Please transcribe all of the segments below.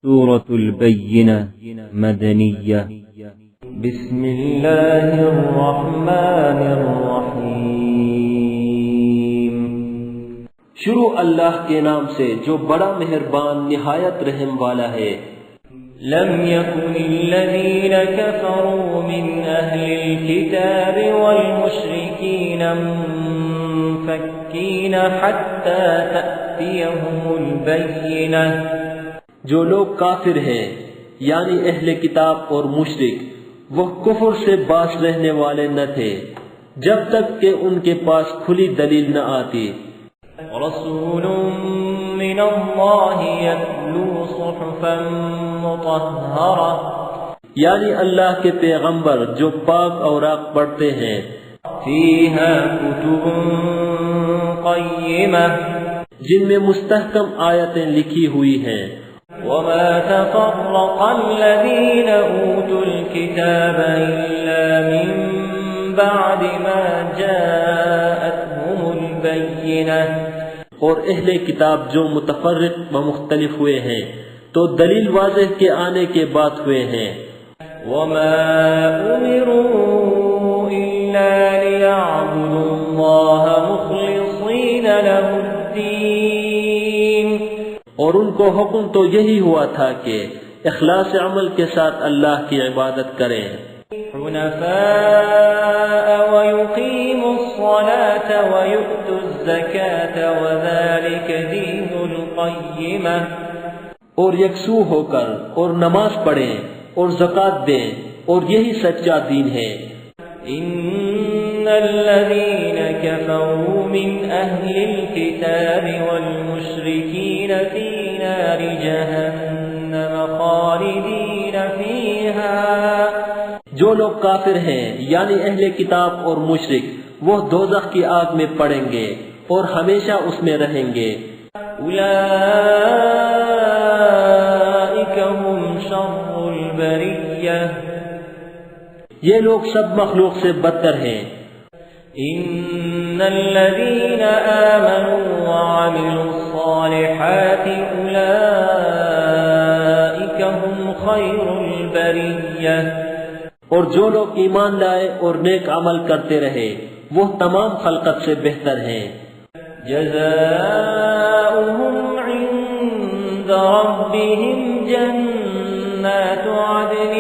سورة البينة مدنية بسم الله الرحمن الرحیم۔ شروع اللہ کے نام سے جو بڑا مہربان نہایت رحم والا ہے۔ لم يكن الذين كفروا من أهل الكتاب والمشركين منفكين حتى تأتيهم البينة۔ جو لوگ کافر ہیں یعنی اہل کتاب اور مشرک، وہ کفر سے باز رہنے والے نہ تھے جب تک کہ ان کے پاس کھلی دلیل نہ آتی۔ رسول من اللہ یتلو صحفا مطہرہ، یعنی اللہ کے پیغمبر جو پاک اوراق پڑھتے ہیں۔ فیہا کتب قیمہ، جن میں مستحکم آیتیں لکھی ہوئی ہیں۔ وما تفرق الذین اوتوا الکتاب الا من بعد ما جاءتهم البیینہ، اور اہل کتاب جو متفرق و مختلف ہوئے ہیں تو دلیل واضح کے آنے کے بعد ہوئے ہیں۔ وما امروا الا ليعبدوا الله مخلصین له الدین، اور ان کو حکم تو یہی ہوا تھا کہ اخلاص عمل کے ساتھ اللہ کی عبادت کریں۔ حنفاء ويقيموا الصلاة ويؤتوا الزكاة وذلك دين القيمة، اور یکسو ہو کر اور نماز پڑھیں اور زکوٰۃ دیں، اور یہی سچا دین ہے۔ ان الذين كفروا من اهل الكتاب والمشركين في نار جهنم خالدين فيها، جو لوگ کافر ہیں یعنی اہل کتاب اور مشرک، وہ دوزخ کی آگ میں پڑیں گے اور ہمیشہ اس میں رہیں گے۔ اولئک هم شر البریہ، یہ لوگ سب مخلوق سے بدتر ہیں۔ ان الذین آمنوا وعملوا الصالحات اولئک هم خیر البریہ، اور جو لوگ ایمان لائے اور نیک عمل کرتے رہے وہ تمام خلقت سے بہتر ہیں۔ جزاؤہم عند ربهم جنات عدن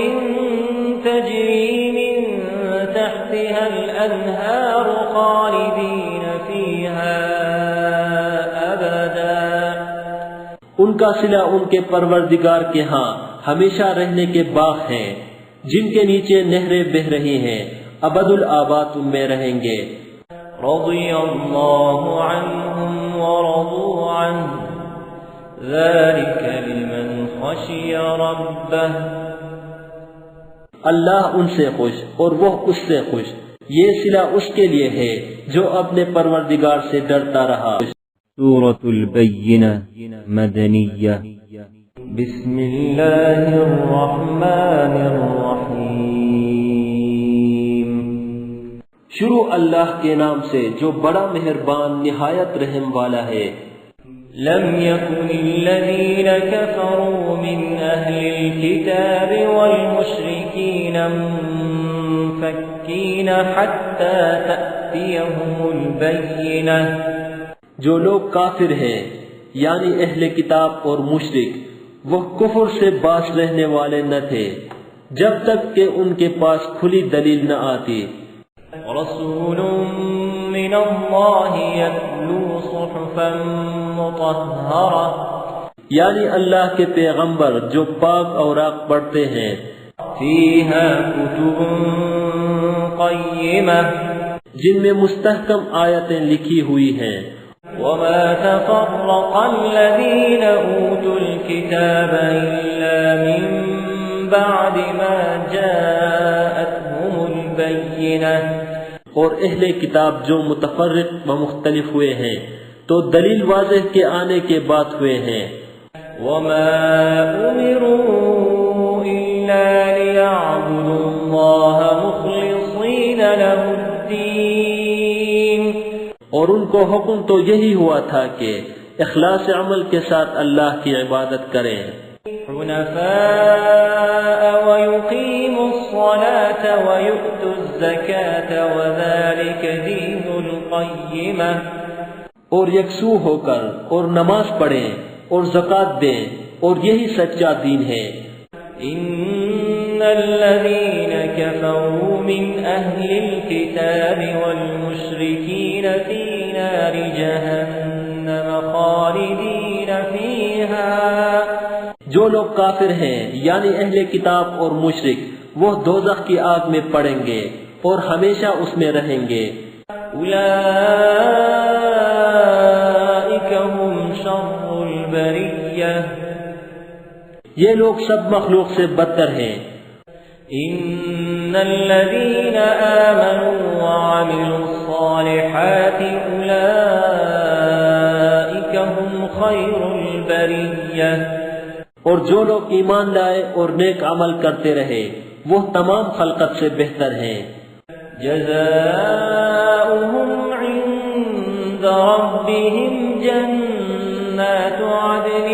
تجری من تحتها الانہار خالدین فیہا ابدا، ان کا صلہ ان کے پروردگار کے ہاں ہمیشہ رہنے کے باغ ہیں جن کے نیچے نہریں بہہ رہی ہیں، ابد الآباد ان میں رہیں گے۔ رضی اللہ عنہم ورضوا عنہ ذلک لمن خشی ربہ، اللہ ان سے خوش اور وہ اس سے خوش، یہ صلہ اس کے لیے ہے جو اپنے پروردگار سے ڈرتا رہا۔ سورة البينة مدنية بسم اللہ الرحمن الرحیم۔ شروع اللہ کے نام سے جو بڑا مہربان نہایت رحم والا ہے۔ لم يكن الذين كفروا من أهل الكتاب والمشركين منفكين حتى تأتيهم البينة، جو لوگ کافر ہیں یعنی اہل کتاب اور مشرک، وہ کفر سے باز رہنے والے نہ تھے جب تک کہ ان کے پاس کھلی دلیل نہ آتی۔ رسول من اللہ یتلو صحفا مطہرہ، یعنی اللہ کے پیغمبر جو پاک اوراق پڑھتے ہیں۔ فیہا کتب قیمہ، جن میں مستحکم آیتیں لکھی ہوئی ہیں۔ وما تفرق الذین اوتوا الکتاب الا من بعد ما جاءتهم البیینہ، اور اہل کتاب جو متفرق و مختلف ہوئے ہیں تو دلیل واضح کے آنے کے بعد ہوئے ہیں۔ وما امروا الا ليعبدوا الله مخلصین له الدین، اور ان کو حکم تو یہی ہوا تھا کہ اخلاص عمل کے ساتھ اللہ کی عبادت کریں۔ حنفاء ويقيموا الصلاة ويؤتوا الزكاة وذلك دين القيمة اور یکسو ہو کر اور نماز پڑھیں اور زکوٰۃ دیں اور یہی سچا دین ہے۔ إن الذين كفروا من أهل الكتاب والمشركين في نار جهنم خالدين فيها جو لوگ کافر ہیں یعنی اہل کتاب اور مشرک وہ دوزخ کی آگ میں پڑیں گے اور ہمیشہ اس میں رہیں گے۔ أولئك هم شر البرية یہ لوگ سب مخلوق سے بدتر ہیں۔ إن الذين آمنوا وعملوا الصالحات أولئك هم خير البرية اور جو لوگ ایمان لائے اور نیک عمل کرتے رہے وہ تمام خلقت سے بہتر ہیں۔ جزاؤهم عند ربهم جنات عدن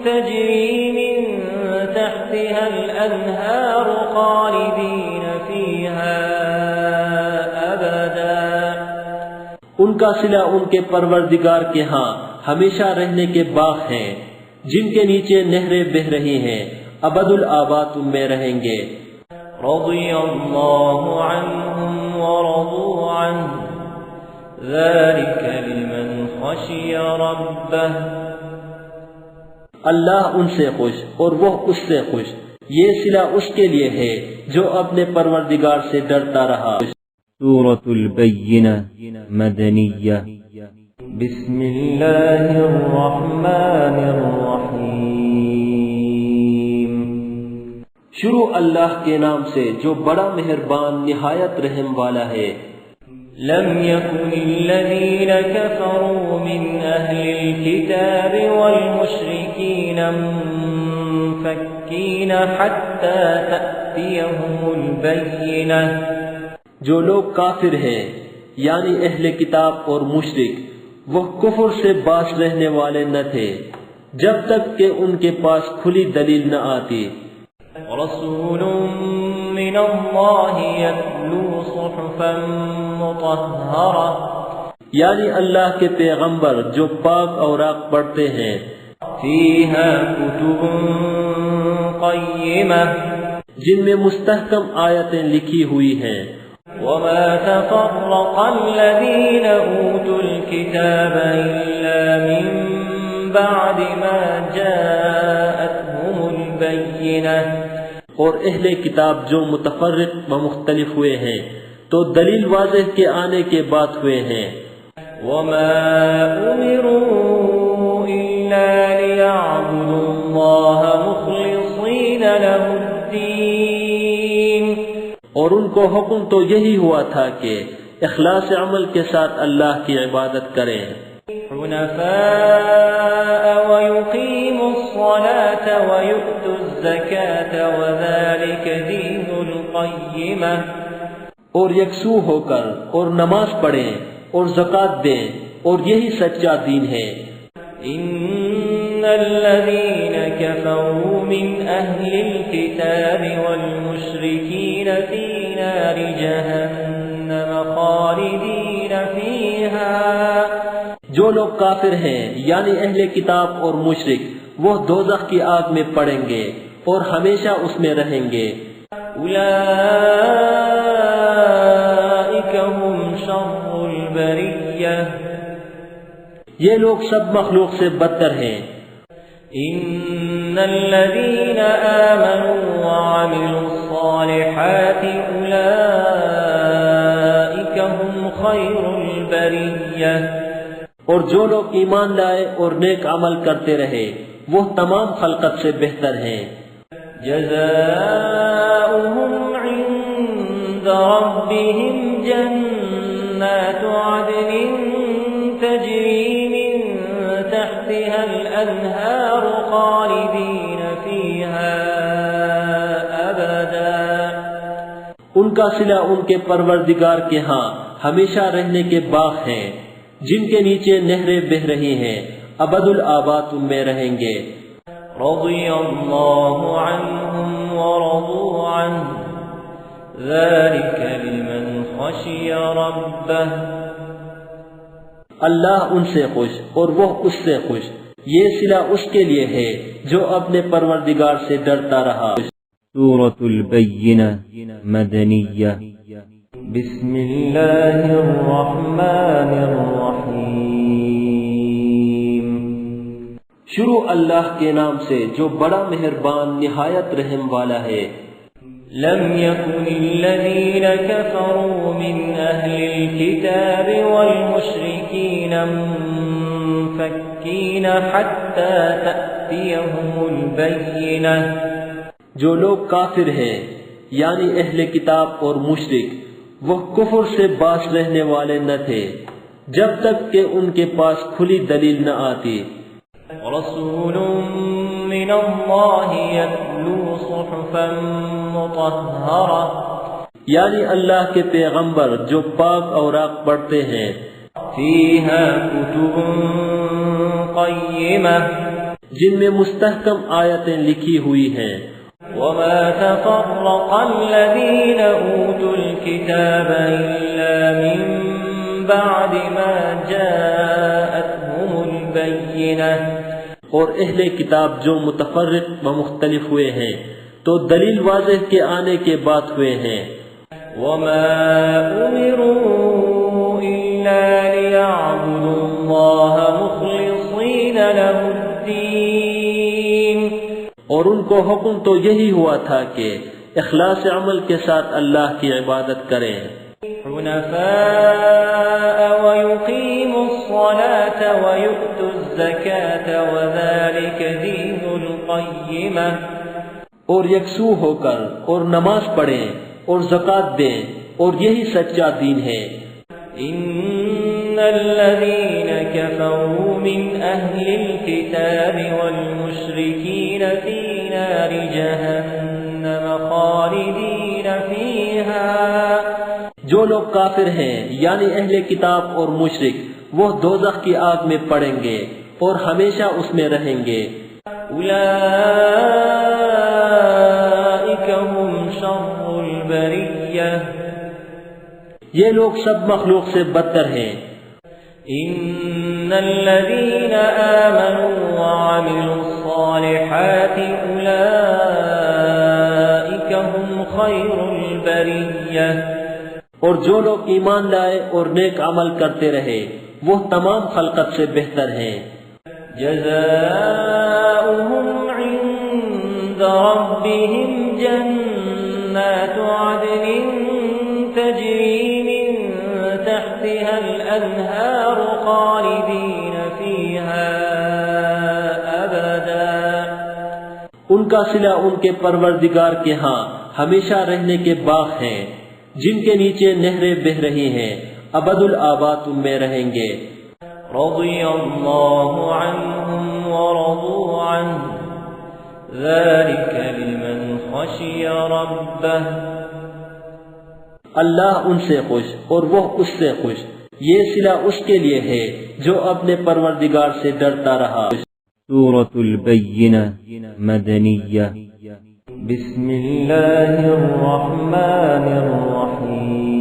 تجري من تحتها الأنهار خالدين فيها أبدا ان کا صلہ ان کے پروردگار کے ہاں ہمیشہ رہنے کے باغ ہیں جن کے نیچے نہریں بہ رہی ہیں، ابد الآباد ان میں رہیں گے۔ رضي الله عنهم ورضوا عنه ذلك لمن خشي ربه اللہ ان سے خوش اور وہ اس سے خوش، یہ صلہ اس کے لیے ہے جو اپنے پروردگار سے ڈرتا رہا۔ سورة البينة مدنية بسم الله الرحمن الرحيم شروع اللہ کے نام سے جو بڑا مہربان نہایت رحم والا ہے۔ لم يكن الذين كفروا من أهل الكتاب والمشركين منفكين حتى تأتيهم البينة جو لوگ کافر ہیں یعنی اہل کتاب اور مشرک وہ کفر سے باز رہنے والے نہ تھے جب تک کہ ان کے پاس کھلی دلیل نہ آتی۔ رسول من اللہ یتلو صحفا مطہرہ یعنی اللہ کے پیغمبر جو پاک اوراق پڑھتے ہیں، فیہا کتب قیمہ جن میں مستحکم آیتیں لکھی ہوئی ہیں۔ وما تفرق الذين أوتوا الكتاب إلا من بعد ما جاءتهم البينة اور اہل کتاب جو متفرق و مختلف ہوئے ہیں تو دلیل واضح کے آنے کے بعد ہوئے ہیں۔ وما أمروا إلا ليعبدوا الله مخلصين له الدين اور ان کو حکم تو یہی ہوا تھا کہ اخلاص عمل کے ساتھ اللہ کی عبادت کریں، حنفاء ويقيموا الصلاة ويؤتوا الزكاة وذلك دين القيمة اور یکسو ہو کر اور نماز پڑھیں اور زکوٰۃ دیں اور یہی سچا دین ہے۔ إن الذين كفروا من أهل الكتاب والمشركين في نار جهنم خالدين فيها جو لوگ کافر ہیں یعنی اہل کتاب اور مشرک وہ دوزخ کی آگ میں پڑیں گے اور ہمیشہ اس میں رہیں گے۔ أولئك هم شر البرية یہ لوگ سب مخلوق سے بدتر ہیں۔ إن الذين آمنوا وعملوا الصالحات أولئك هم خير البرية اور جو لوگ ایمان لائے اور نیک عمل کرتے رہے وہ تمام خلقت سے بہتر ہیں۔ جزاؤهم عند ربهم جنات عدن تجري من تحتها الأنهار خالدين فيها أبدا ان کا صلہ ان کے پروردگار کے ہاں ہمیشہ رہنے کے باغ ہیں جن کے نیچے نہریں بہ رہی ہیں، ابد الآباد ان میں رہیں گے۔ رضي الله عنهم ورضوا عنه ذلك لمن خشي ربه. اللہ ان سے خوش اور وہ اس سے خوش، یہ صلہ اس کے لیے ہے جو اپنے پروردگار سے ڈرتا رہا. سورة البينة مدنية. بسم الله الرحمن الرحيم. شروع اللہ کے نام سے جو بڑا مہربان نہایت رحم والا ہے. لم يكن الذين كفروا من أهل الكتاب والمشركين منفكين حتى تأتيهم البينة. جو لوگ کافر ہیں یعنی اہل کتاب اور مشرک، وہ کفر سے باز رہنے والے نہ تھے جب تک کہ ان کے پاس کھلی دلیل نہ آتی. رسول من اللہ یتلو صحفا مطہرہ، یعنی اللہ کے پیغمبر جو پاک اوراق پڑھتے ہیں. فیہا کتب قیمہ، جن میں مستحکم آیتیں لکھی ہوئی ہیں. وما تفرق الذین اوتوا الکتاب الا من بعد ما جاءتهم البینہ، اور اہل کتاب جو متفرق و مختلف ہوئے ہیں تو دلیل واضح کے آنے کے بعد ہوئے ہیں. وما امروا الا ليعبدوا الله مخلصين له الدين، اور ان کو حکم تو یہی ہوا تھا کہ اخلاص عمل کے ساتھ اللہ کی عبادت کریں. حنفاء ويقيموا الصلاة ويؤتوا الزكاة وذلك دين القيمة، اور یکسو ہو کر اور نماز پڑھیں اور زکوٰۃ دیں، اور یہی سچا دین ہے. ان الذين كفروا من اهل الكتاب والمشركين في نار جهنم خالدين فيها، جو لوگ کافر ہیں یعنی اہل کتاب اور مشرک، وہ دوزخ کی آگ میں پڑیں گے اور ہمیشہ اس میں رہیں گے. اولئک هم شر البریہ، یہ لوگ سب مخلوق سے بدتر ہیں. ان الذین آمنوا وعملوا الصالحات اولئک هم خیر البریہ، اور جو لوگ ایمان لائے اور نیک عمل کرتے رہے وہ تمام خلقت سے بہتر ہیں. جزاؤہم عند ربهم جنات عدن تجری من تحتها الانہار خالدین فیہا ابدا، ان کا صلہ ان کے پروردگار کے ہاں ہمیشہ رہنے کے باغ ہیں جن کے نیچے نہریں بہ رہی ہیں، ابد الآباد ان میں رہیں گے. رضی اللہ عنہم ورضوا عنہ ذلک لمن خشی ربہ. اللہ ان سے خوش اور وہ اس سے خوش، یہ صلہ اس کے لیے ہے جو اپنے پروردگار سے ڈرتا رہا. سورة البينة مدنية. بسم اللہ الرحمن الرحیم.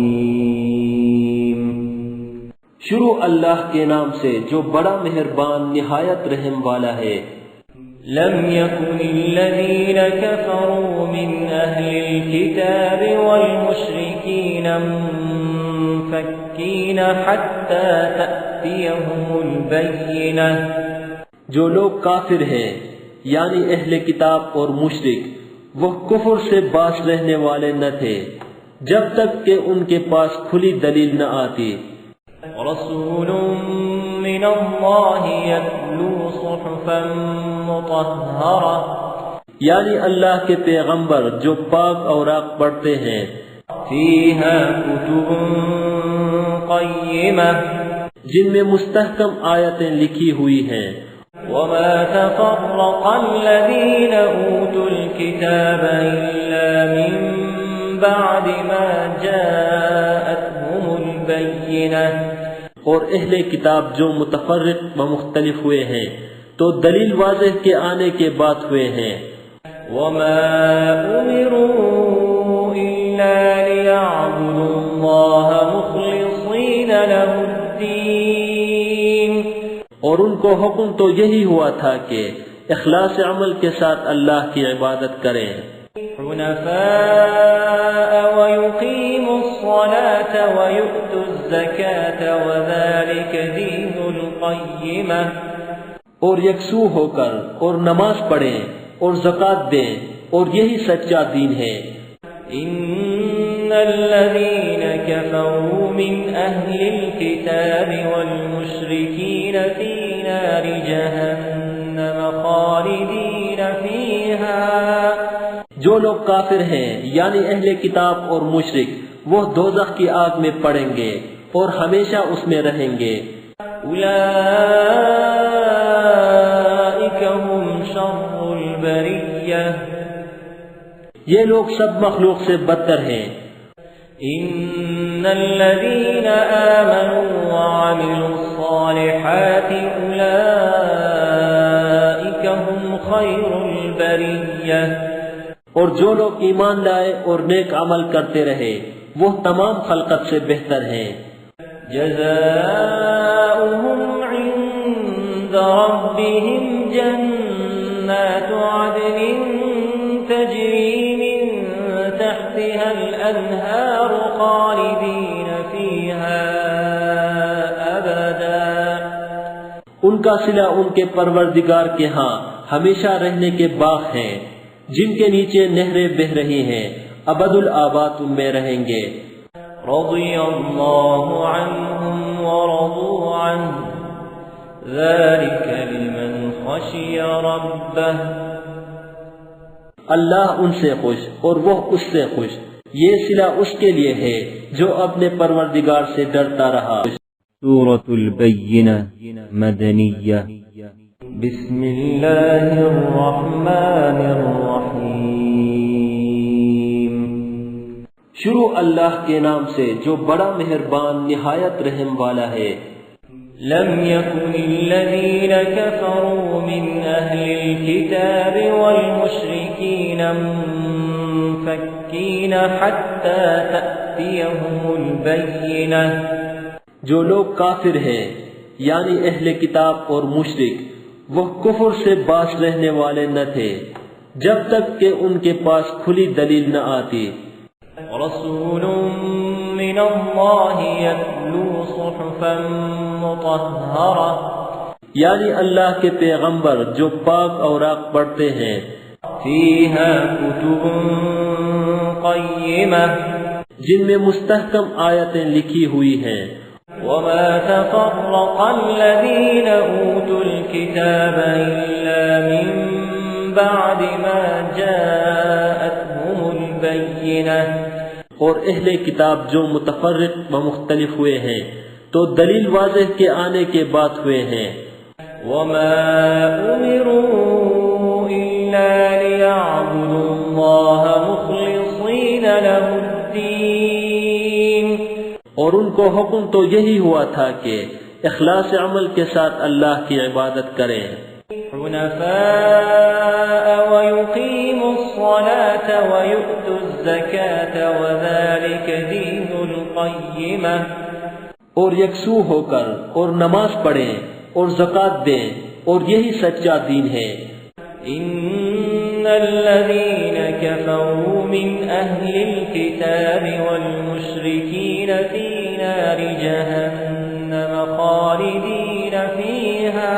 شروع اللہ کے نام سے جو بڑا مہربان نہایت رحم والا ہے. لم يكن الذين كفروا من أهل الكتاب والمشركين منفكين حتى تأتيهم البينة، جو لوگ کافر ہیں یعنی اہل کتاب اور مشرک، وہ کفر سے باز رہنے والے نہ تھے جب تک کہ ان کے پاس کھلی دلیل نہ آتی. رسول من اللہ یتلو صحفا مطہرہ، یعنی اللہ کے پیغمبر جو پاک اوراق پڑھتے ہیں. فیہا کتب قیمہ، جن میں مستحکم آیتیں لکھی ہوئی ہیں. وما تفرق الذین اوتوا الکتاب الا من بعد ما جاءتهم البینہ، اور اہل کتاب جو متفرق و مختلف ہوئے ہیں تو تو دلیل واضح کے آنے کے بعد ہوئے ہیں۔ وما امروا الا ليعبدوا الله مخلصين له الدين، اور ان کو حکم تو یہی ہوا تھا کہ اخلاص عمل کے ساتھ اللہ کی عبادت کریں، حنفاء ويقيموا الصلاة ويؤتوا الزكاة وذلك دين القيمة، اور یکسو ہو کر اور نماز پڑھیں اور زکوٰۃ دیں، اور یہی سچا دین ہے۔ ان الذين كفروا من اهل الكتاب والمشركين في نار جهنم خالدين فيها، جو لوگ کافر ہیں یعنی اہل کتاب اور مشرک وہ دوزخ کی آگ میں پڑیں گے اور ہمیشہ اس میں رہیں گے۔ اولئك هم شر البرية، یہ لوگ سب مخلوق سے بدتر ہیں۔ ان الذين آمنوا وعملوا الصالحات اولئك هم خير البرية، اور جو لوگ ایمان لائے اور نیک عمل کرتے رہے وہ تمام خلقت سے بہتر ہیں۔ جزاؤهم عند ربهم جنات عدن تجري من تحتها الأنهار خالدين فيها أبدا، ان کا صلہ ان کے پروردگار کے ہاں ہمیشہ رہنے کے باغ ہیں جن کے نیچے نہریں بہ رہی ہیں، ابد الآباد ان میں رہیں گے۔ رضي الله عنهم ورضوا عنه ذلك لمن خشي ربه، اللہ ان سے خوش اور وہ اس سے خوش، یہ صلہ اس کے لیے ہے جو اپنے پروردگار سے ڈرتا رہا۔ سورة البينة مدنية بسم الله الرحمن الرحيم، شروع اللہ کے نام سے جو بڑا مہربان نہایت رحم والا ہے۔ لم يكن الذين كفروا من أهل الكتاب والمشركين منفكين حتى تأتيهم البينة، جو لوگ کافر ہیں یعنی اہل کتاب اور مشرک وہ کفر سے باز رہنے والے نہ تھے جب تک کہ ان کے پاس کھلی دلیل نہ آتی۔ رسول من اللہ یتلو صحفا مطہرہ، یعنی اللہ کے پیغمبر جو پاک اوراق پڑھتے ہیں، فیہا کتب قیمہ، جن میں مستحکم آیتیں لکھی ہوئی ہیں۔ وما تفرق الذین اوتوا الکتاب الا من بعد ما جاءتهم البیینہ، اور اہل کتاب جو متفرق و مختلف ہوئے ہیں تو دلیل واضح کے آنے کے بعد ہوئے ہیں۔ وما امروا الا ليعبدوا الله مخلصين له الدين، اور ان کو حکم تو یہی ہوا تھا کہ اخلاص عمل کے ساتھ اللہ کی عبادت کریں، حنفاء ويقيموا الصلاة ويؤتوا الزكاة وذلك دين القيمة، اور یکسو ہو کر اور نماز پڑھیں اور زکوٰۃ دیں، اور یہی سچا دین ہے۔ ان الذين كفروا من اهل الكتاب والمشركين في نار جهنم خالدين فيها،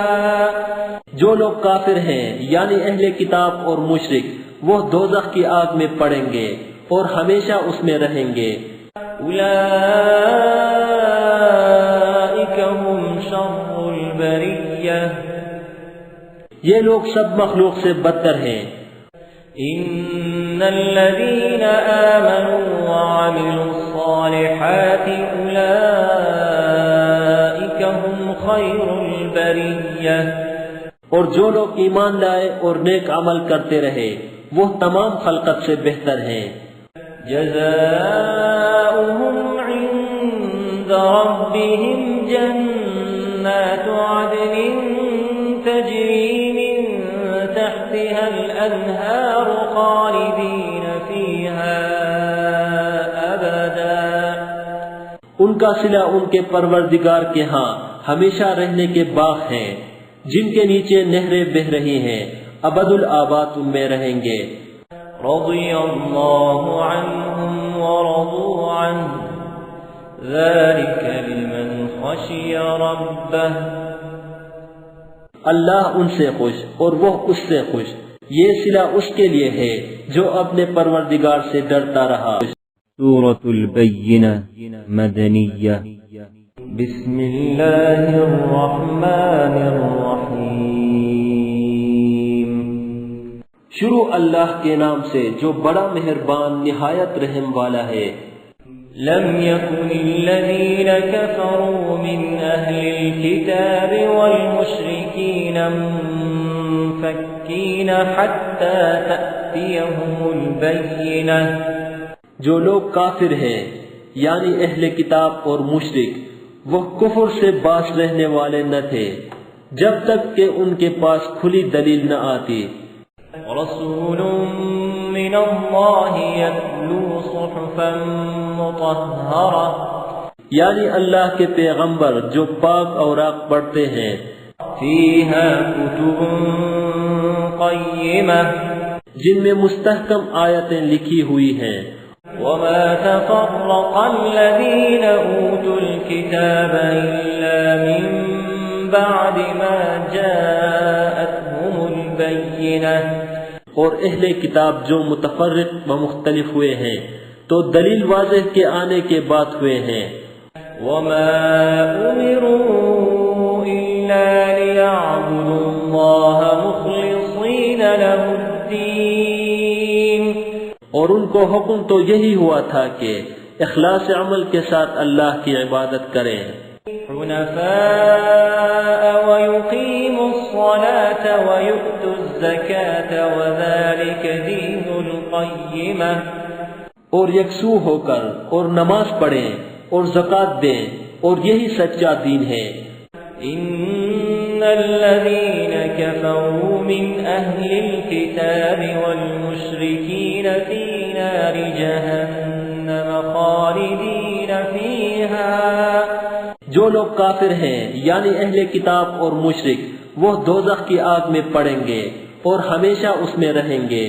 جو لوگ کافر ہیں یعنی اہل کتاب اور مشرک وہ دوزخ کی آگ میں پڑیں گے اور ہمیشہ اس میں رہیں گے۔ اولئک هم شر البریہ، یہ لوگ سب مخلوق سے بدتر ہیں۔ ان الذین آمنوا وعملوا الصالحات اولئک هم خیر البریہ، اور جو لوگ ایمان لائے اور نیک عمل کرتے رہے وہ تمام خلقت سے بہتر ہیں۔ جزاؤهم عند ربهم جنات عدن تجری الأنهار خالدين فيها أبدا ان کا صلہ ان کے پروردگار کے ہاں ہمیشہ رہنے کے باغ ہیں جن کے نیچے نہریں بہ رہی ہیں، ابد الآباد ان میں رہیں گے۔ رضي الله عنهم ورضوا عنه ذلك لمن خشي ربه اللہ ان سے خوش اور وہ اس سے خوش، یہ صلہ اس کے لیے ہے جو اپنے پروردگار سے ڈرتا رہا۔ سورة البينة مدنية بسم الله الرحمن الرحيم شروع اللہ کے نام سے جو بڑا مہربان نہایت رحم والا ہے۔ لم يكن الذين كفروا من أهل الكتاب والمشركين منفكين حتى تأتيهم البينة جو لوگ کافر ہیں یعنی اہل کتاب اور مشرک وہ کفر سے باز رہنے والے نہ تھے جب تک کہ ان کے پاس کھلی دلیل نہ آتی۔ رسول من اللہ یتلو صحفا مطہرہ یعنی اللہ کے پیغمبر جو پاک اوراق پڑھتے ہیں، فیہا کتب قیمہ جن میں مستحکم آیتیں لکھی ہوئی ہیں۔ وما تفرق الذين أوتوا الكتاب إلا من بعد ما جاءتهم البينة اور اہل کتاب جو متفرق و مختلف ہوئے ہیں تو دلیل واضح کے آنے کے بعد ہوئے ہیں۔ وما أمروا إلا ليعبدوا الله مخلصين له الدين اور ان کو حکم تو یہی ہوا تھا کہ اخلاص عمل کے ساتھ اللہ کی عبادت کریں، حنفاء ويقيموا الصلاة ويؤتوا الزكاة وذلك دين القيمة اور یکسو ہو کر اور نماز پڑھیں اور زکوٰۃ دیں اور یہی سچا دین ہے۔ إن الذين كفروا من أهل الكتاب والمشركين في نار جهنم خالدين فيها جو لوگ کافر ہیں یعنی اہل کتاب اور مشرک وہ دوزخ کی آگ میں پڑیں گے اور ہمیشہ اس میں رہیں گے۔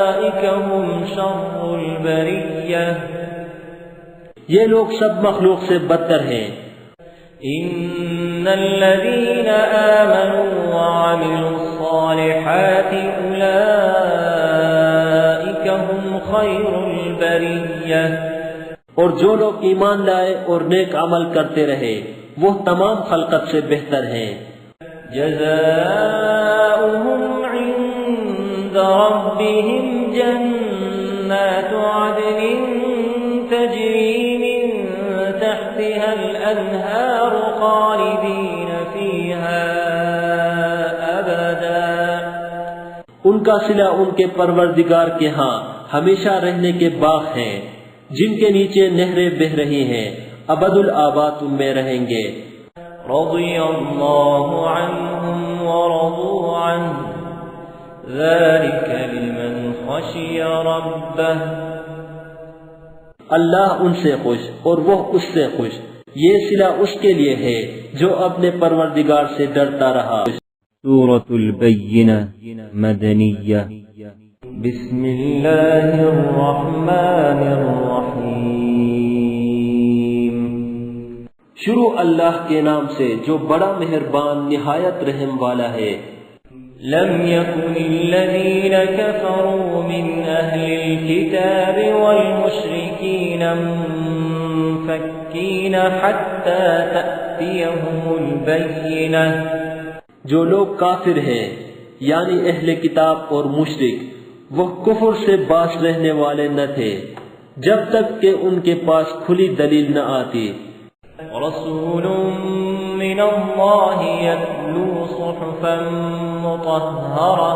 أولئك هم شر البرية یہ لوگ سب مخلوق سے بدتر ہیں۔ إن الذين آمنوا وعملوا الصالحات أولئك هم خير البرية اور جو لوگ ایمان لائے اور نیک عمل کرتے رہے وہ تمام خلقت سے بہتر ہیں۔ جزاؤهم عند ربهم جنات عدن تجري من تحتها الأنهار خالدين فيها أبدا ان کا صلہ ان کے پروردگار کے ہاں ہمیشہ رہنے کے باغ ہیں جن کے نیچے نہریں بہ رہی ہیں، ابد الآباد ان میں رہیں گے۔ رضي الله عنهم ورضوا عنه ذلك لمن خشي ربه اللہ ان سے خوش اور وہ اس سے خوش، یہ صلہ اس کے لیے ہے جو اپنے پروردگار سے ڈرتا رہا۔ سورة البينة مدنية بسم الله الرحمن الرحيم شروع اللہ کے نام سے جو بڑا مہربان نہایت رحم والا ہے۔ لم يكن الذين كفروا من أهل الكتاب والمشركين منفكين حتى تأتيهم البينة جو لوگ کافر ہیں یعنی اہل کتاب اور مشرک وہ کفر سے باز رہنے والے نہ تھے جب تک کہ ان کے پاس کھلی دلیل نہ آتی۔ رسول من اللہ یتلو صحفا مطہرہ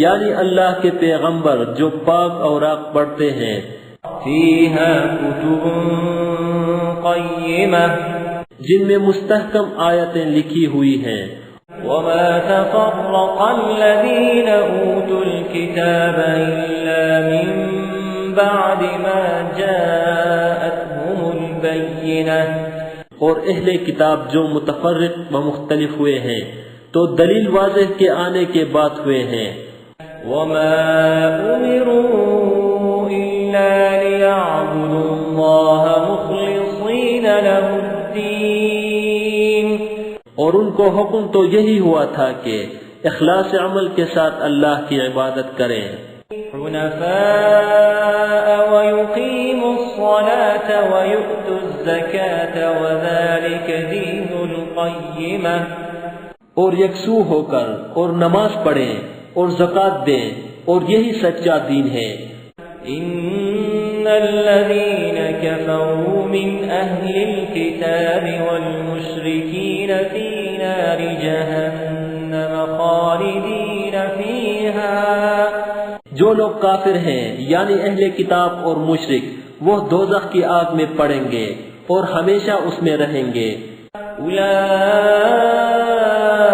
یعنی اللہ کے پیغمبر جو پاک اوراق پڑھتے ہیں، فیہا کتب قیمہ جن میں مستحکم آیتیں لکھی ہوئی ہیں۔ وما تفرق الذين أوتوا الكتاب إلا من بعد ما جاءتهم البينة اور اہل کتاب جو متفرق و مختلف ہوئے ہیں تو دلیل واضح کے آنے کے بعد ہوئے ہیں. وما أمروا إلا ليعبدوا الله مخلصين له الدين اور ان کو حکم تو یہی ہوا تھا کہ اخلاص عمل کے ساتھ اللہ کی عبادت کریں. حنفاء ويقيموا الصلاة ويؤتوا الزكاة وذلك دين القيمة اور یکسو ہو کر اور نماز پڑھیں اور زکوٰۃ دیں اور یہی سچا دین ہے. إن الذين كفروا من أهل الكتاب والمشركين في نار جهنم خالدين فيها جو لوگ کافر ہیں یعنی اہل کتاب اور مشرک وہ دوزخ کی آگ میں پڑیں گے اور ہمیشہ اس میں رہیں گے.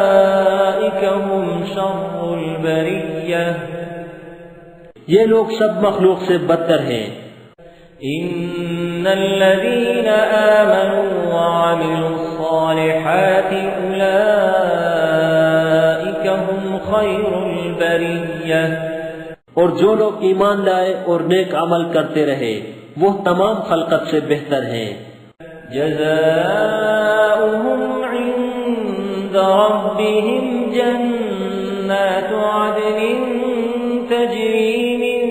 أولئك هم شر البرية یہ لوگ سب مخلوق سے بدتر ہیں. إن الذين آمنوا وعملوا الصالحات أولئك هم خير البرية اور جو لوگ ایمان لائے اور نیک عمل کرتے رہے وہ تمام خلقت سے بہتر ہیں. جزاؤهم عند ربهم جنات عدن تجري من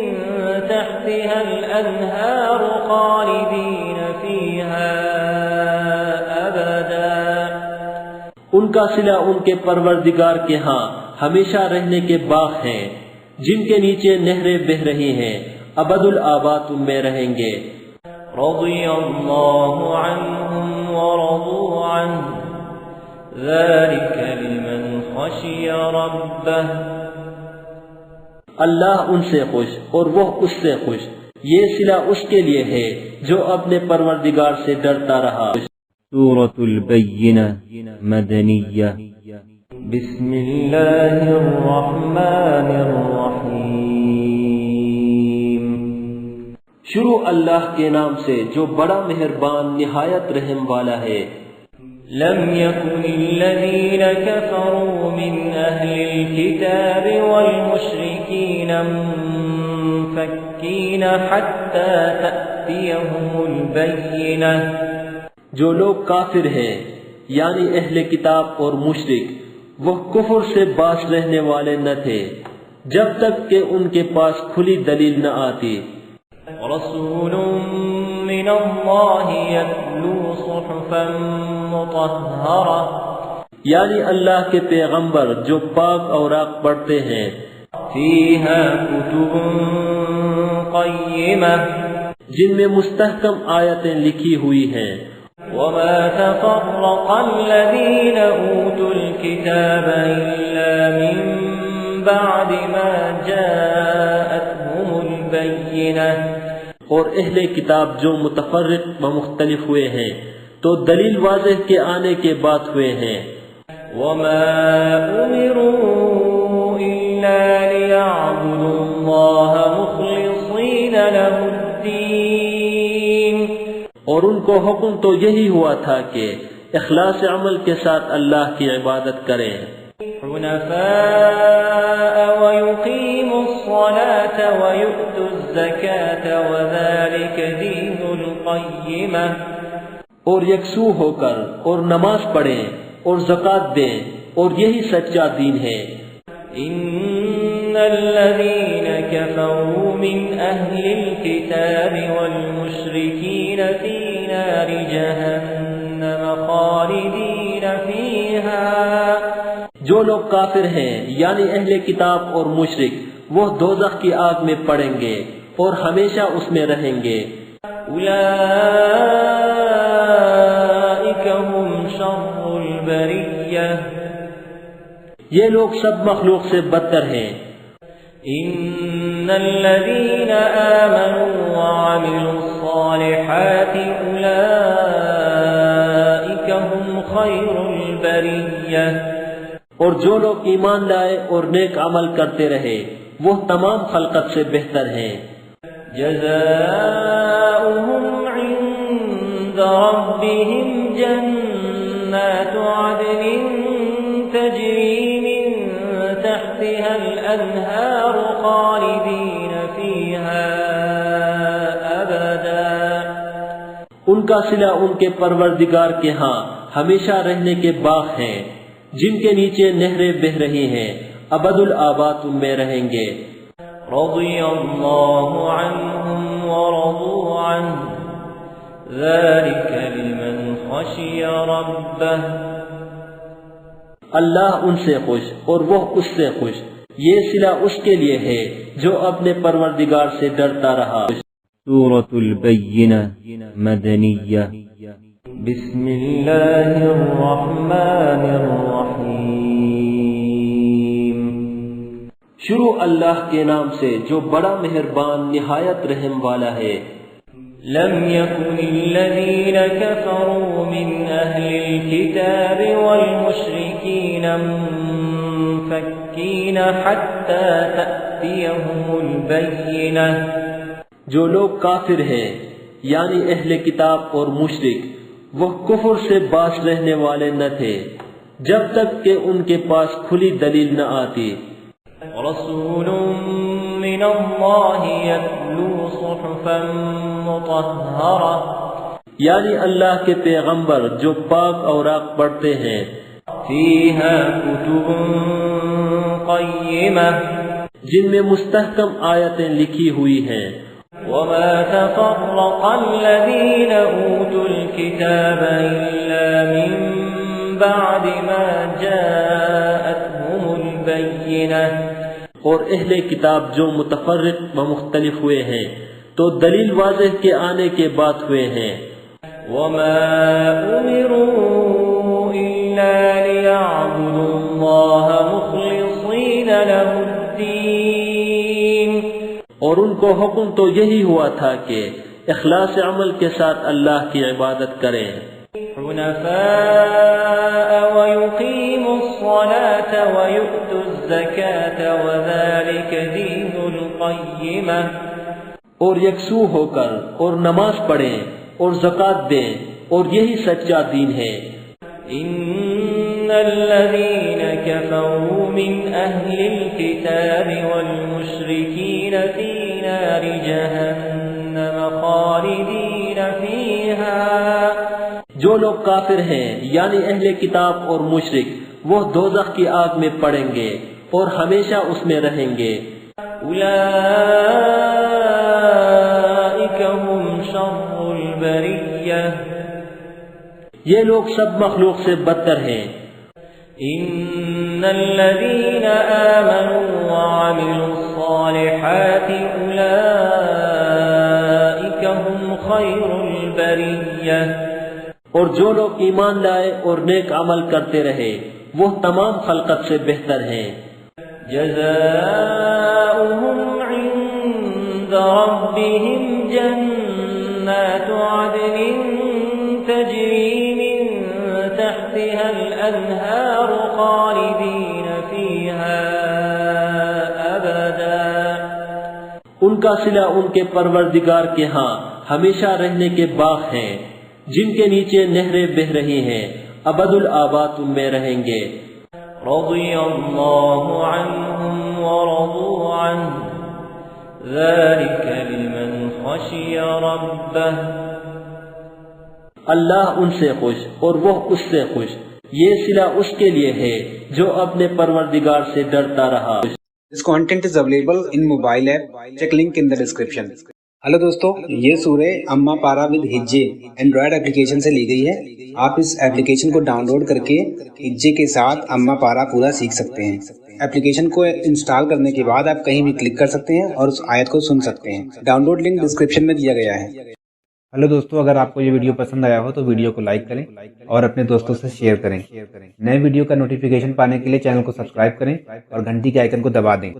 تحتها الأنهار خالدين فيها أبدا ان کا صلہ ان کے پروردگار کے ہاں ہمیشہ رہنے کے باغ ہیں جن کے نیچے نہریں بہ رہی ہیں، ابد الآباد ان میں رہیں گے. رضي الله عنهم ورضوا عنه ذلك لمن خشي ربه اللہ ان سے خوش اور وہ اس سے خوش، یہ صلہ اس کے لیے ہے جو اپنے پروردگار سے ڈرتا رہا. سورة البينة مدنية. بسم الله الرحمن الرحيم. شروع اللہ کے نام سے جو بڑا مہربان نہایت رحم والا ہے. لم يكن الذين كفروا من أهل الكتاب والمشركين منفكين حتى تأتيهم البينة جو لوگ کافر ہیں یعنی اہل کتاب اور مشرک وہ کفر سے باز رہنے والے نہ تھے جب تک کہ ان کے پاس کھلی دلیل نہ آتی. رسول من الله يتلو صحفا مطهرة یعنی اللہ کے پیغمبر جو پاک اوراق پڑھتے ہیں. فيها كتب قيمة جن میں مستحکم آیتیں لکھی ہوئی ہیں. وما تفرق الذين أوتوا الكتاب إلا من بعد ما جاءتهم البينة اور اہل کتاب جو متفرق و مختلف ہوئے ہیں تو دلیل واضح کے آنے کے بعد ہوئے ہیں. وما أمروا إلا ليعبدوا الله مخلصين له الدين اور ان کو حکم تو یہی ہوا تھا کہ اخلاص عمل کے ساتھ اللہ کی عبادت کریں. حنفاء ويقيموا الصلاة ويؤتوا الزكاة وذلك دين القيمة اور یکسو ہو کر اور نماز پڑھیں اور زکوٰۃ دیں اور یہی سچا دین ہے. إن الذين كفروا من أهل الكتاب والمشركين في نار جهنم خالدين فيها جو لوگ کافر ہیں یعنی اہل کتاب اور مشرک وہ دوزخ کی آگ میں پڑیں گے اور ہمیشہ اس میں رہیں گے. أولئك هم شر البرية یہ لوگ سب مخلوق سے بدتر ہیں. إن الذين آمنوا وعملوا الصالحات أولئك هم خير البرية اور جو لوگ ایمان لائے اور نیک عمل کرتے رہے وہ تمام خلقت سے بہتر ہیں۔ جزاؤہم عند ربہم جنات عدن تجری من تحتها الانہار خالدین فیہا ابدا۔ ان کا صلہ ان کے پروردگار کے ہاں ہمیشہ رہنے کے باغ ہیں جن کے نیچے نہریں بہ رہی ہیں، ابد الآباد ان میں رہیں گے۔ رضی اللہ عنہم ورضوا عنہ ذلک لمن خشی ربہ۔ اللہ ان سے خوش اور وہ اس سے خوش، یہ صلہ اس کے لیے ہے جو اپنے پروردگار سے ڈرتا رہا۔ سورة البينة مدنية بسم اللہ الرحمن الرحیم۔ شروع اللہ کے نام سے جو بڑا مہربان نہایت رحم والا ہے۔ لم يكن الذين كفروا من أهل الكتاب والمشركين منفكين حتى تأتيهم البينة۔ جو لوگ کافر ہیں یعنی اہل کتاب اور مشرک وہ کفر سے باز رہنے والے نہ تھے جب تک کہ ان کے پاس کھلی دلیل نہ آتی۔ رسول من اللہ یتلو صحفا مطہرہ، یعنی اللہ کے پیغمبر جو پاک اوراق پڑھتے ہیں، فیہا کتب قیمہ، جن میں مستحکم آیتیں لکھی ہوئی ہیں۔ وما تفرق الذین اوتوا الکتاب الا من بعد ما جاءتهم البیینہ، اور اہل کتاب جو متفرق و مختلف ہوئے ہیں تو دلیل واضح کے آنے کے بعد ہوئے ہیں۔ وما امروا الا لیعبدوا اللہ مخلصین لہ الدین، اور ان کو حکم تو یہی ہوا تھا کہ اخلاص عمل کے ساتھ اللہ کی عبادت کریں، حنفاء ويقيموا الصلاة ويؤتوا الزكاة وذلك دين القيمة، اور یکسو ہو کر اور نماز پڑھیں اور زکوٰۃ دیں اور یہی سچا دین ہے۔ ان الذين كفروا من اهل الكتاب والمشركين في نار جهنم خالدين فيها، جو لوگ کافر ہیں یعنی اہل کتاب اور مشرک وہ دوزخ کی آگ میں پڑیں گے اور ہمیشہ اس میں رہیں گے۔ اولئک هم شر البریہ، یہ لوگ سب مخلوق سے بدتر ہیں۔ ان الذین آمنوا وعملوا الصالحات اولئک هم خیر البریہ، اور جو لوگ ایمان لائے اور نیک عمل کرتے رہے وہ تمام خلقت سے بہتر ہیں۔ جزاؤہم عند ربہم جنات عدن تجری من تحتها الانہار خالدین فیہا ابدا۔ ان کا صلہ ان کے پروردگار کے ہاں ہمیشہ رہنے کے باغ ہیں جن کے نیچے نہریں بہ رہی ہیں، ابد الآباد ان میں رہیں گے۔ رضی اللہ عنہم ورضوا عنہ ذلک لمن خشی ربہ۔ اللہ ان سے خوش اور وہ اس سے خوش، یہ صلہ اس کے لیے ہے جو اپنے پروردگار سے ڈرتا رہا۔ This content is available in mobile app. Check link in the description. Hello دوستو، یہ سورہ اما پارا ود ہجے اینڈرائڈ اپلیکیشن سے لی گئی ہے۔ آپ اس اپلیکیشن کو ڈاؤن لوڈ کر کے ہجے کے ساتھ اما پارا پورا سیکھ سکتے ہیں۔ اپلیکیشن کو انسٹال کرنے کے بعد آپ کہیں بھی کلک کر سکتے ہیں اور اس آیت کو سن سکتے ہیں۔ ڈاؤن لوڈ لنک ڈسکرپشن میں دیا گیا ہے۔ ہلو دوستو، اگر آپ کو یہ ویڈیو پسند آیا ہو تو ویڈیو کو لائک کریں اور اپنے دوستوں سے شیئر کریں۔ نئے ویڈیو کا نوٹیفیکیشن پانے کے لیے چینل کو سبسکرائب کریں اور گھنٹی کے آئیکن کو دبا دیں۔